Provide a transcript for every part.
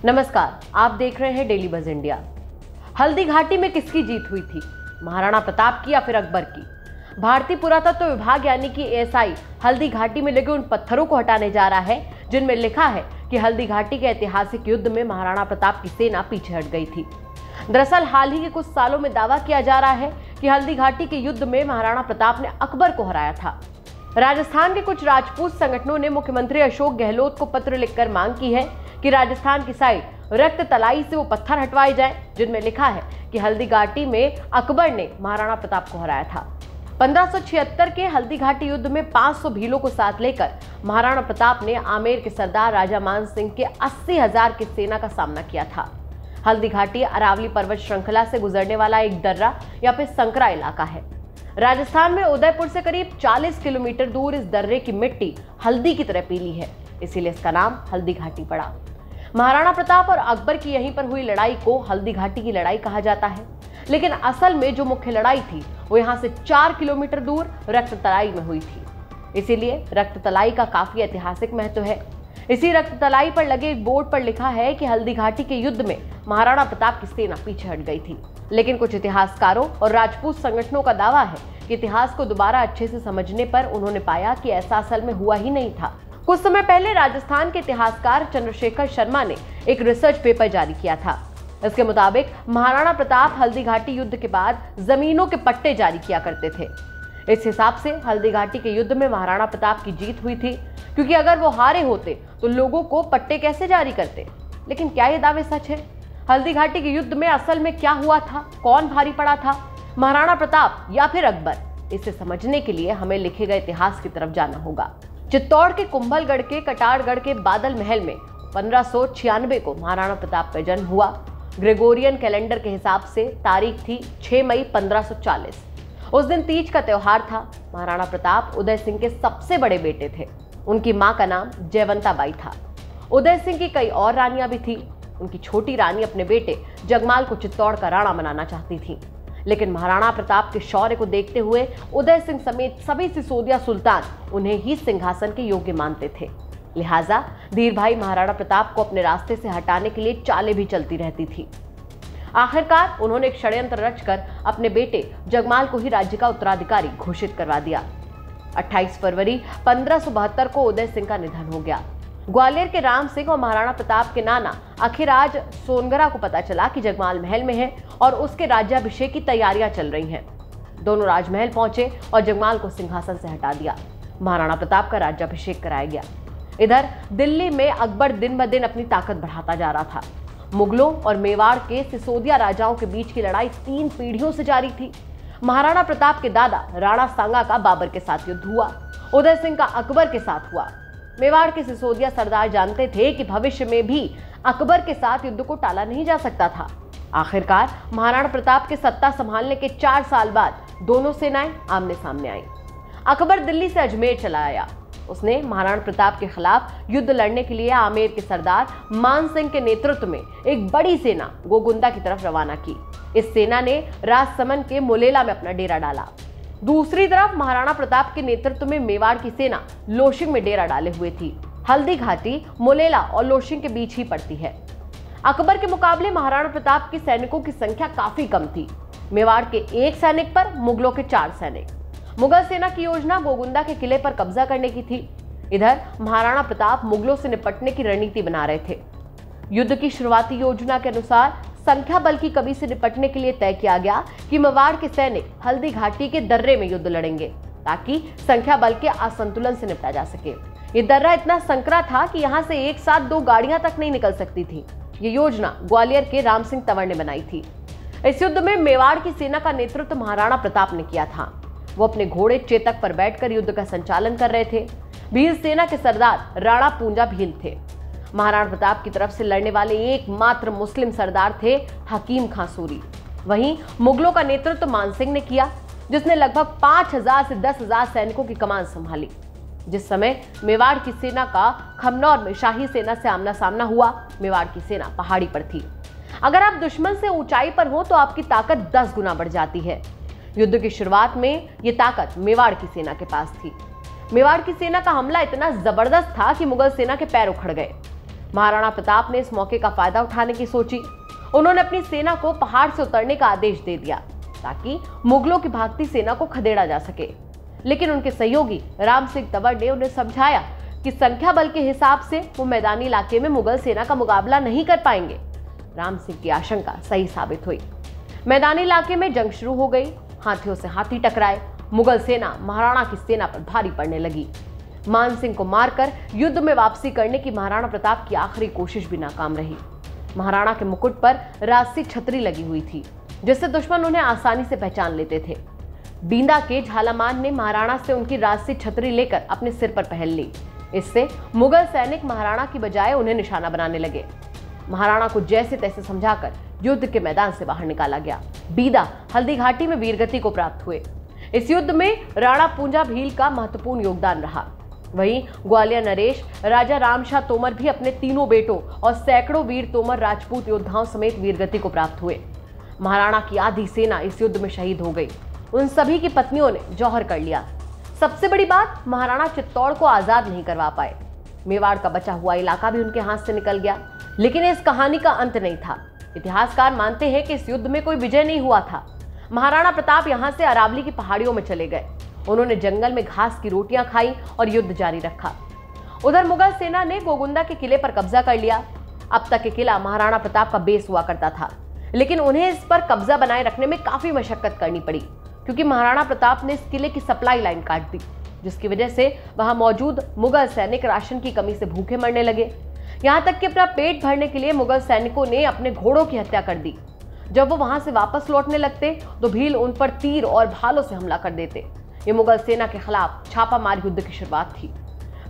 नमस्कार, आप देख रहे हैं डेली बज इंडिया। हल्दी घाटी में किसकी जीत हुई थी, महाराणा प्रताप की या फिर अकबर की? भारतीय पुरातत्व विभाग यानी कि एएसआई हल्दी घाटी में लगे उन पत्थरों को हटाने जा रहा है जिनमें लिखा है कि हल्दी घाटी के ऐतिहासिक युद्ध में महाराणा प्रताप की सेना पीछे हट गई थी। दरअसल हाल ही के कुछ सालों में दावा किया जा रहा है कि हल्दी घाटी के युद्ध में महाराणा प्रताप ने अकबर को हराया था। राजस्थान के कुछ राजपूत संगठनों ने मुख्यमंत्री अशोक गहलोत को पत्र लिखकर मांग की है कि राजस्थान की साइड रक्त तलाई से वो पत्थर हटवाए जाएं जिनमें लिखा है कि हल्दी घाटी में अकबर ने महाराणा प्रताप को हराया था। 1576 के हल्दी घाटी युद्ध में 500 भीलों को साथ लेकर महाराणा प्रताप ने आमेर के सरदार राजा मान सिंह के 80,000 की सेना का सामना किया था। हल्दी घाटी अरावली पर्वत श्रृंखला से गुजरने वाला एक दर्रा या फिर संकरा इलाका है। राजस्थान में उदयपुर से करीब 40 किलोमीटर दूर इस दर्रे की मिट्टी हल्दी की तरह पीली है, इसीलिए इसका नाम हल्दी घाटी पड़ा। महाराणा प्रताप और अकबर की यहीं पर हुई लड़ाई को हल्दी घाटी की लड़ाई कहा जाता है, लेकिन असल में जो मुख्य लड़ाई थी वो यहाँ से 4 किलोमीटर दूर रक्त तलाई में हुई थी। इसीलिए रक्त तलाई का काफी ऐतिहासिक महत्व है। इसी रक्त तलाई पर लगे एक बोर्ड पर लिखा है कि हल्दी घाटी के युद्ध में महाराणा प्रताप की सेना पीछे हट गई थी। लेकिन कुछ इतिहासकारों और राजपूत संगठनों का दावा है कि इतिहास को दोबारा अच्छे से समझने पर उन्होंने पाया कि ऐसा असल में हुआ ही नहीं था। कुछ समय पहले राजस्थान के इतिहासकार चंद्रशेखर शर्मा ने एक रिसर्च पेपर जारी किया था। इसके मुताबिक महाराणा प्रताप हल्दी घाटी युद्ध के बाद जमीनों के पट्टे जारी किया करते थे। इस हिसाब से हल्दी घाटी के युद्ध में महाराणा प्रताप की जीत हुई थी, क्योंकि अगर वो हारे होते तो लोगों को पट्टे कैसे जारी करते। लेकिन क्या ये दावे सच है? हल्दी घाटी के युद्ध में असल में क्या हुआ था? कौन भारी पड़ा था, महाराणा प्रताप या फिर अकबर? इसे समझने के लिए हमें लिखे गए इतिहास की तरफ जाना होगा। चित्तौड़ के कुंभलगढ़ के कटारगढ़ के बादल महल में 1596 को महाराणा प्रताप का जन्म हुआ। ग्रेगोरियन कैलेंडर के हिसाब से तारीख थी 6 मई 1540। उस दिन तीज का त्योहार था। महाराणा प्रताप उदय सिंह के सबसे बड़े बेटे थे। उनकी मां का नाम जयवंता बाई था। उदय सिंह की कई और रानियां भी थी। उनकी छोटी रानी अपने बेटे जगमाल को चित्तौड़ का राणा बनाना चाहती थी, लेकिन महाराणा प्रताप के शौर्य को देखते हुए उदय सिंह समेत सभी सिसोदिया सुल्तान उन्हें ही सिंहासन के योग्य मानते थे। लिहाजा धीर भाई महाराणा प्रताप को अपने रास्ते से हटाने के लिए चालें भी चलती रहती थी। आखिरकार उन्होंने एक षड्यंत्र रचकर अपने बेटे जगमाल को ही राज्य का उत्तराधिकारी घोषित करवा दिया। 28 फरवरी 1572 को उदय सिंह का निधन हो गया। ग्वालियर के राम सिंह और महाराणा प्रताप के नाना अखिराज सोनगरा को पता चला कि जगमाल महल में है और उसके राज्याभिषेक की तैयारियां चल रही हैं। दोनों राजमहल पहुंचे और जगमाल को सिंहासन से हटा दिया। महाराणा प्रताप का राज्याभिषेक कराया गया। इधर दिल्ली में अकबर दिन ब दिन अपनी ताकत बढ़ाता जा रहा था। मुगलों और मेवाड़ के सिसोदिया राजाओं के बीच की लड़ाई 3 पीढ़ियों से जारी थी। महाराणा प्रताप के दादा राणा सांगा का बाबर के साथ युद्ध हुआ। उदय सिंह का अकबर के साथ हुआ। मेवाड़ के सिसोदिया सरदार जानते थे कि भविष्य में भी अकबर के साथ युद्ध को टाला नहीं जा सकता था। आखिरकार महाराणा प्रताप के सत्ता संभालने के 4 साल बाद दोनों सेनाएं आमने सामने आईं। अकबर दिल्ली से अजमेर चला आया। उसने महाराणा प्रताप के खिलाफ युद्ध लड़ने के लिए आमेर के सरदार मान सिंह के नेतृत्व में एक बड़ी सेना गोगुंदा की तरफ रवाना की। इस सेना ने राजसमंद के मुलेला में अपना डेरा डाला। दूसरी तरफ महाराणा प्रताप के नेतृत्व में मेवाड़ की सेना लोशिंग में डेरा डाले हुए थी। हल्दी घाटी मुलेला और लोशिंग के बीच ही पड़ती है। अकबर के मुकाबले महाराणा प्रताप के सैनिकों की संख्या काफी कम थी। मेवाड़ के 1 सैनिक पर मुगलों के 4 सैनिक। मुगल सेना की योजना गोगुंदा के किले पर कब्जा करने की थी। इधर महाराणा प्रताप मुगलों से निपटने की रणनीति बना रहे थे। युद्ध की शुरुआती योजना के अनुसार संख्या बल की कमी से निपटने के लिए तय किया गया कि मेवाड़ के सैनिक हल्दी घाटी के दर्रे में युद्ध लड़ेंगे ताकि संख्या बल के असंतुलन से निपटा जा सके। ये दर्रा इतना संकरा था कि यहाँ से एक साथ 2 गाड़ियां तक नहीं निकल सकती थी। ये योजना ग्वालियर के राम सिंह तंवर ने बनाई थी। इस युद्ध में मेवाड़ की सेना का नेतृत्व महाराणा प्रताप ने किया था। वो अपने घोड़े चेतक पर बैठकर युद्ध का संचालन कर रहे थे। भील सेना के सरदार राणा पूंजा भील थे। महाराणा प्रताप की तरफ से लड़ने वाले एकमात्र मुस्लिम सरदार थे हकीम खां सूरी। वहीं मुगलों का नेतृत्व मान सिंह ने किया, जिसने लगभग 5000 से 10,000 सैनिकों की कमान संभाली। जिस समय मेवाड़ की सेना का खमनौर में शाही सेना से आमना सामना हुआ, मेवाड़ की सेना पहाड़ी पर थी। अगर आप दुश्मन से ऊंचाई पर हो तो आपकी ताकत 10 गुना बढ़ जाती है। युद्ध की शुरुआत में ये ताकत मेवाड़ की सेना के पास थी। मेवाड़ की सेना का हमला इतना जबरदस्त था कि मुगल सेना के पैर उखड़ गए। महाराणा प्रताप ने इस मौके का फायदा उठाने की सोची। उन्होंने अपनी सेना को पहाड़ से उतरने का आदेश दे दिया ताकि मुगलों की भागती सेना को खदेड़ा जा सके। लेकिन उनके सहयोगी राम सिंह तंवर ने उन्हें समझाया कि संख्या बल के हिसाब से वो मैदानी इलाके में मुगल सेना का मुकाबला नहीं कर पाएंगे। राम सिंह की आशंका सही साबित हुई। मैदानी इलाके में जंग शुरू हो गई। हाथियों से हाथी टकराए। मुगल सेना महाराणा की सेना पर भारी पड़ने लगी। मान सिंह को मारकर युद्ध में वापसी करने की महाराणा प्रताप की आखिरी कोशिश भी नाकाम रही। महाराणा के मुकुट पर राजसी छतरी लगी हुई थी, जिससे दुश्मन उन्हें आसानी से पहचान लेते थे। बींदा के झालामान ने महाराणा से उनकी राजसी छतरी लेकर अपने सिर पर पहन ली। इससे मुगल सैनिक महाराणा की बजाय उन्हें निशाना बनाने लगे। महाराणा को जैसे तैसे समझाकर युद्ध के मैदान से बाहर निकाला गया। बीदा हल्दी घाटी में वीरगति को प्राप्त हुए। इस युद्ध में राणा पूंजा भील का महत्वपूर्ण योगदान रहा। वहीं ग्वालियर नरेश राजा रामशाह तोमर भी अपने तीनों बेटों और सैकड़ों वीर तोमर राजपूत योद्धाओं समेत वीरगति को प्राप्त हुए। महाराणा की आधी सेना इस युद्ध में शहीद हो गई। उन सभी की पत्नियों ने जौहर कर लिया। सबसे बड़ी बात, महाराणा चित्तौड़ को आजाद नहीं करवा पाए। मेवाड़ का बचा हुआ इलाका भी उनके हाथ से निकल गया। लेकिन इस कहानी का अंत नहीं था। इतिहासकार मानते हैं कि इस युद्ध में कोई विजय नहीं हुआ था। महाराणा प्रताप यहां से अरावली की पहाड़ियों में चले गए। उन्होंने जंगल में घास की रोटियां खाई और युद्ध जारी रखा। उधर मुगल सेना ने गोगुंदा के किले पर कब्जा कर लिया। अब तक ये किला महाराणा प्रताप का बेस हुआ करता था, लेकिन उन्हें इस पर कब्जा बनाए रखने में काफी मशक्कत करनी पड़ी, क्योंकि महाराणा प्रताप ने इस किले की सप्लाई लाइन काट दी, जिसकी वजह से वहां मौजूद मुगल सैनिक राशन की कमी से भूखे मरने लगे। यहां तक कि अपना पेट भरने के लिए मुगल सैनिकों ने अपने घोड़ों की हत्या कर दी। जब वो वहां से वापस लौटने लगते तो भील उन पर तीर और भालों से हमला कर देते। ये मुगल सेना के खिलाफ छापामार युद्ध की शुरुआत थी।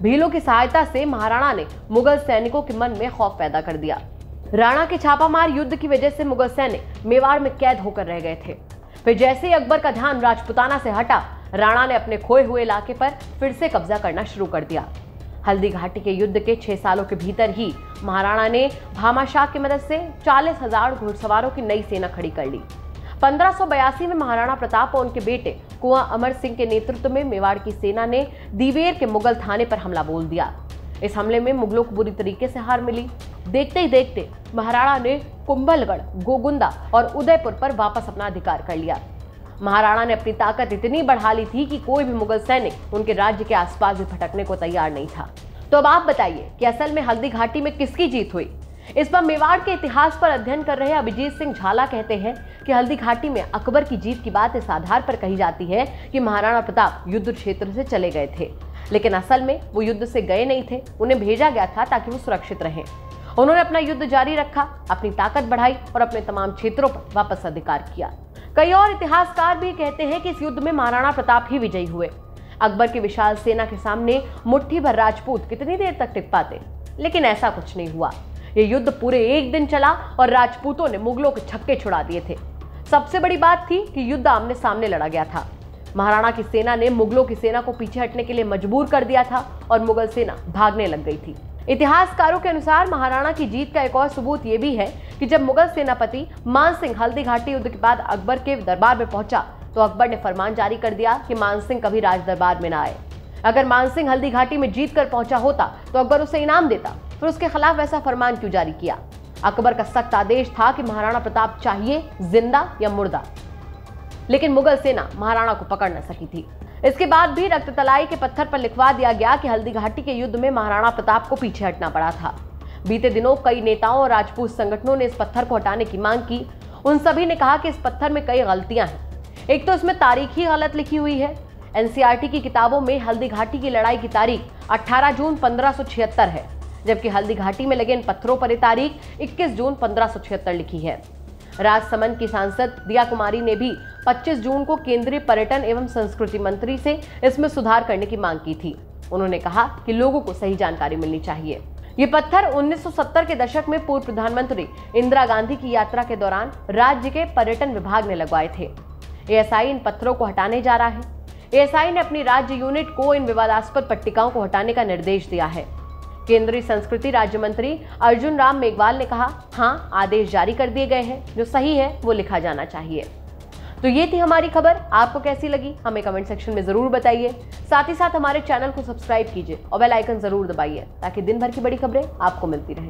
भीलों की सहायता से महाराणा ने मुगल सैनिकों के मन में खौफ पैदा कर दिया। राणा के छापामार युद्ध की वजह से मुगल सैनिक मेवाड़ में कैद होकर रह गए थे। फिर जैसे ही अकबर का ध्यान राजपुताना से हटा, राणा ने अपने खोए हुए इलाके पर फिर से कब्जा करना शुरू कर दिया। हल्दी घाटी के युद्ध के 6 सालों के भीतर ही महाराणा ने भामाशाह की मदद से 40,000 घुड़सवारों की नई सेना खड़ी कर ली। 1582 में महाराणा प्रताप और उनके बेटे कुंवर अमर सिंह के नेतृत्व में मेवाड़ की सेना ने दीवेर के मुगल थाने पर हमला बोल दिया। इस हमले में मुगलों को बुरी तरीके से हार मिली। देखते ही देखते महाराणा ने कुंभलगढ़, गोगुंदा और उदयपुर पर वापस अपना अधिकार कर लिया। महाराणा ने अपनी ताकत इतनी बढ़ा ली थी कि कोई भी मुगल सैनिक उनके राज्य के आसपास भी भटकने को तैयार नहीं था। तो अब आप बताइए कि असल में हल्दी घाटी में किसकी जीत हुई? इस पर मेवाड़ के इतिहास पर अध्ययन कर रहे अभिजीत सिंह झाला कहते हैं कि हल्दी घाटी में अकबर की जीत की बात इस आधार पर कही जाती है कि महाराणा प्रताप युद्ध क्षेत्र से चले गए थे, लेकिन असल में वो युद्ध से गए नहीं थे। उन्हें भेजा गया था ताकि वो सुरक्षित रहें। उन्होंने अपना युद्ध जारी रखा, अपनी ताकत बढ़ाई और अपने तमाम क्षेत्रों पर वापस अधिकार किया। कई और इतिहासकार भी कहते हैं कि इस युद्ध में महाराणा प्रताप ही विजयी हुए। अकबर की विशाल सेना के सामने मुट्ठी भर राजपूत कितनी देर तक टिक पाते? लेकिन ऐसा कुछ नहीं हुआ। ये युद्ध पूरे 1 दिन चला और राजपूतों ने मुगलों के छक्के छुड़ा दिए थे। सबसे बड़ी बात थी कि युद्ध आमने सामने लड़ा गया था। महाराणा की सेना ने मुगलों की सेना को पीछे हटने के लिए मजबूर कर दिया था और मुगल सेना भागने लग गई थी। इतिहासकारों के अनुसार महाराणा की जीत का एक और सबूत यह भी है कि जब मुगल सेनापति मान सिंह हल्दी घाटी युद्ध के बाद अकबर के दरबार में पहुंचा तो अकबर ने फरमान जारी कर दिया कि मान सिंह कभी राज दरबार में ना आए। अगर मान सिंह हल्दी घाटी में जीत कर पहुंचा होता तो अकबर उसे इनाम देता, फिर उसके खिलाफ ऐसा फरमान क्यों जारी किया? अकबर का सख्त आदेश था कि महाराणा प्रताप चाहिए जिंदा या मुर्दा, लेकिन मुगल सेना महाराणा को पकड़ न सकी थी। इसके बाद भी रक्त तलाई के पत्थर पर लिखवा दिया गया कि हल्दी घाटी के युद्ध में महाराणा प्रताप को पीछे हटना पड़ा था। बीते दिनों कई नेताओं और राजपूत संगठनों ने इस पत्थर को हटाने की मांग की। उन सभी ने कहा कि इस पत्थर में कई गलतियां हैं। एक तो इसमें तारीख ही गलत लिखी हुई है। एनसीईआरटी की किताबों में हल्दी घाटी की लड़ाई की तारीख 18 जून 1576 है, जबकि हल्दी घाटी में लगे इन पत्थरों पर तारीख 21 जून 1576 लिखी है। राजसमंद की सांसद दिया कुमारी ने भी 25 जून को केंद्रीय पर्यटन एवं संस्कृति मंत्री से इसमें सुधार करने की मांग की थी। उन्होंने कहा कि लोगों को सही जानकारी मिलनी चाहिए। ये पत्थर 1970 के दशक में पूर्व प्रधानमंत्री इंदिरा गांधी की यात्रा के दौरान राज्य के पर्यटन विभाग ने लगवाए थे। एएसआई इन पत्थरों को हटाने जा रहा है। एएसआई ने अपनी राज्य यूनिट को इन विवादास्पद पट्टिकाओं को हटाने का निर्देश दिया है। केंद्रीय संस्कृति राज्य मंत्री अर्जुन राम मेघवाल ने कहा, हाँ, आदेश जारी कर दिए गए हैं, जो सही है वो लिखा जाना चाहिए। तो ये थी हमारी खबर, आपको कैसी लगी हमें कमेंट सेक्शन में जरूर बताइए। साथ ही साथ हमारे चैनल को सब्सक्राइब कीजिए और बेल आइकन जरूर दबाइए ताकि दिन भर की बड़ी खबरें आपको मिलती रहें।